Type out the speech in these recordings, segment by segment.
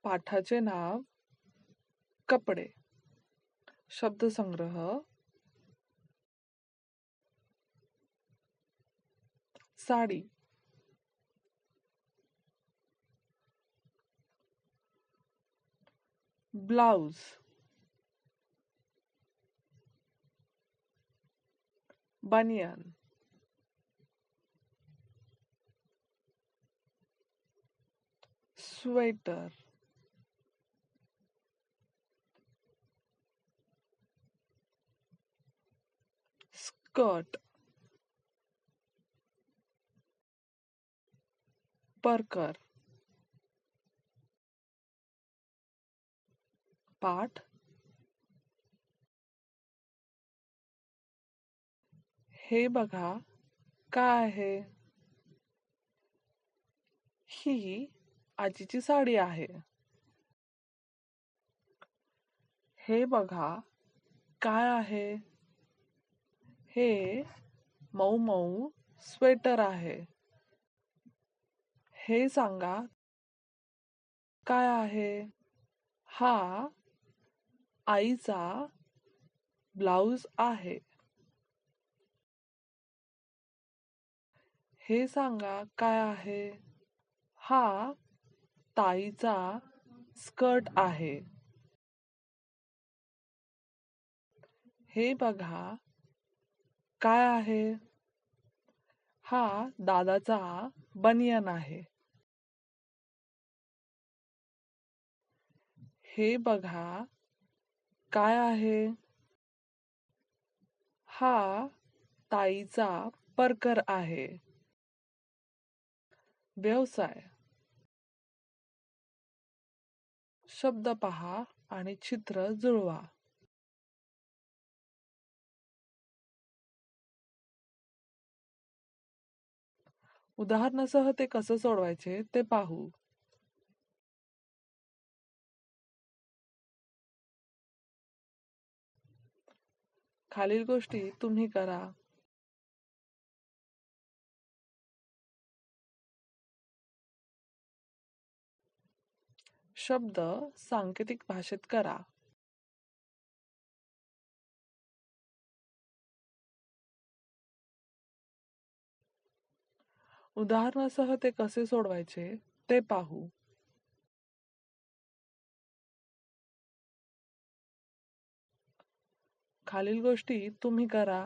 पाठाचे नाव कपडे. शब्दसंग्रह साडी, ब्लाउज, बनियान, स्वेटर, स्कर्ट, परकर, पाठ. हे बघा काय आहे. ही आजीची साडी आहे. हे बघा काय आहे. हे मऊ मऊ स्वेटर आहे. हे सांगा काय आहे. हा आईचा ब्लाउज आहे. हे सांगा काय आहे. हा ताईचा स्कर्ट आहे. हे बघा काय आहे. हा दादाचा बनियान आहे. हे बघा काय आहे. हा ताईचा परकर आहे. व्यवसाय. शब्द पहा आणि चित्र जुळवा. उदाहरणासह ते कसं सोडवायचे ते पाहू. खालील गोष्टी तुम्ही करा. शब्द सांकेतिक भाषेत करा. उदाहरणासह ते कसे सोडवायचे ते पाहू. खालील गोष्टी तुम्ही करा.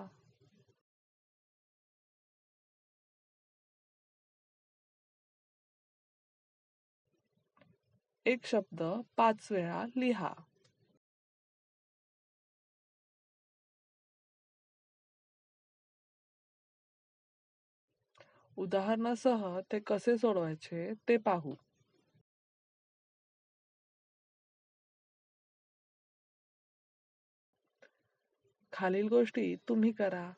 एक शब्द 5 वेळा लिहा. उदाहरणासह ते कसे सोडवायचे ते पाहू. खालील गोष्टी तुम्ही करा.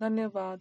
धन्यवाद.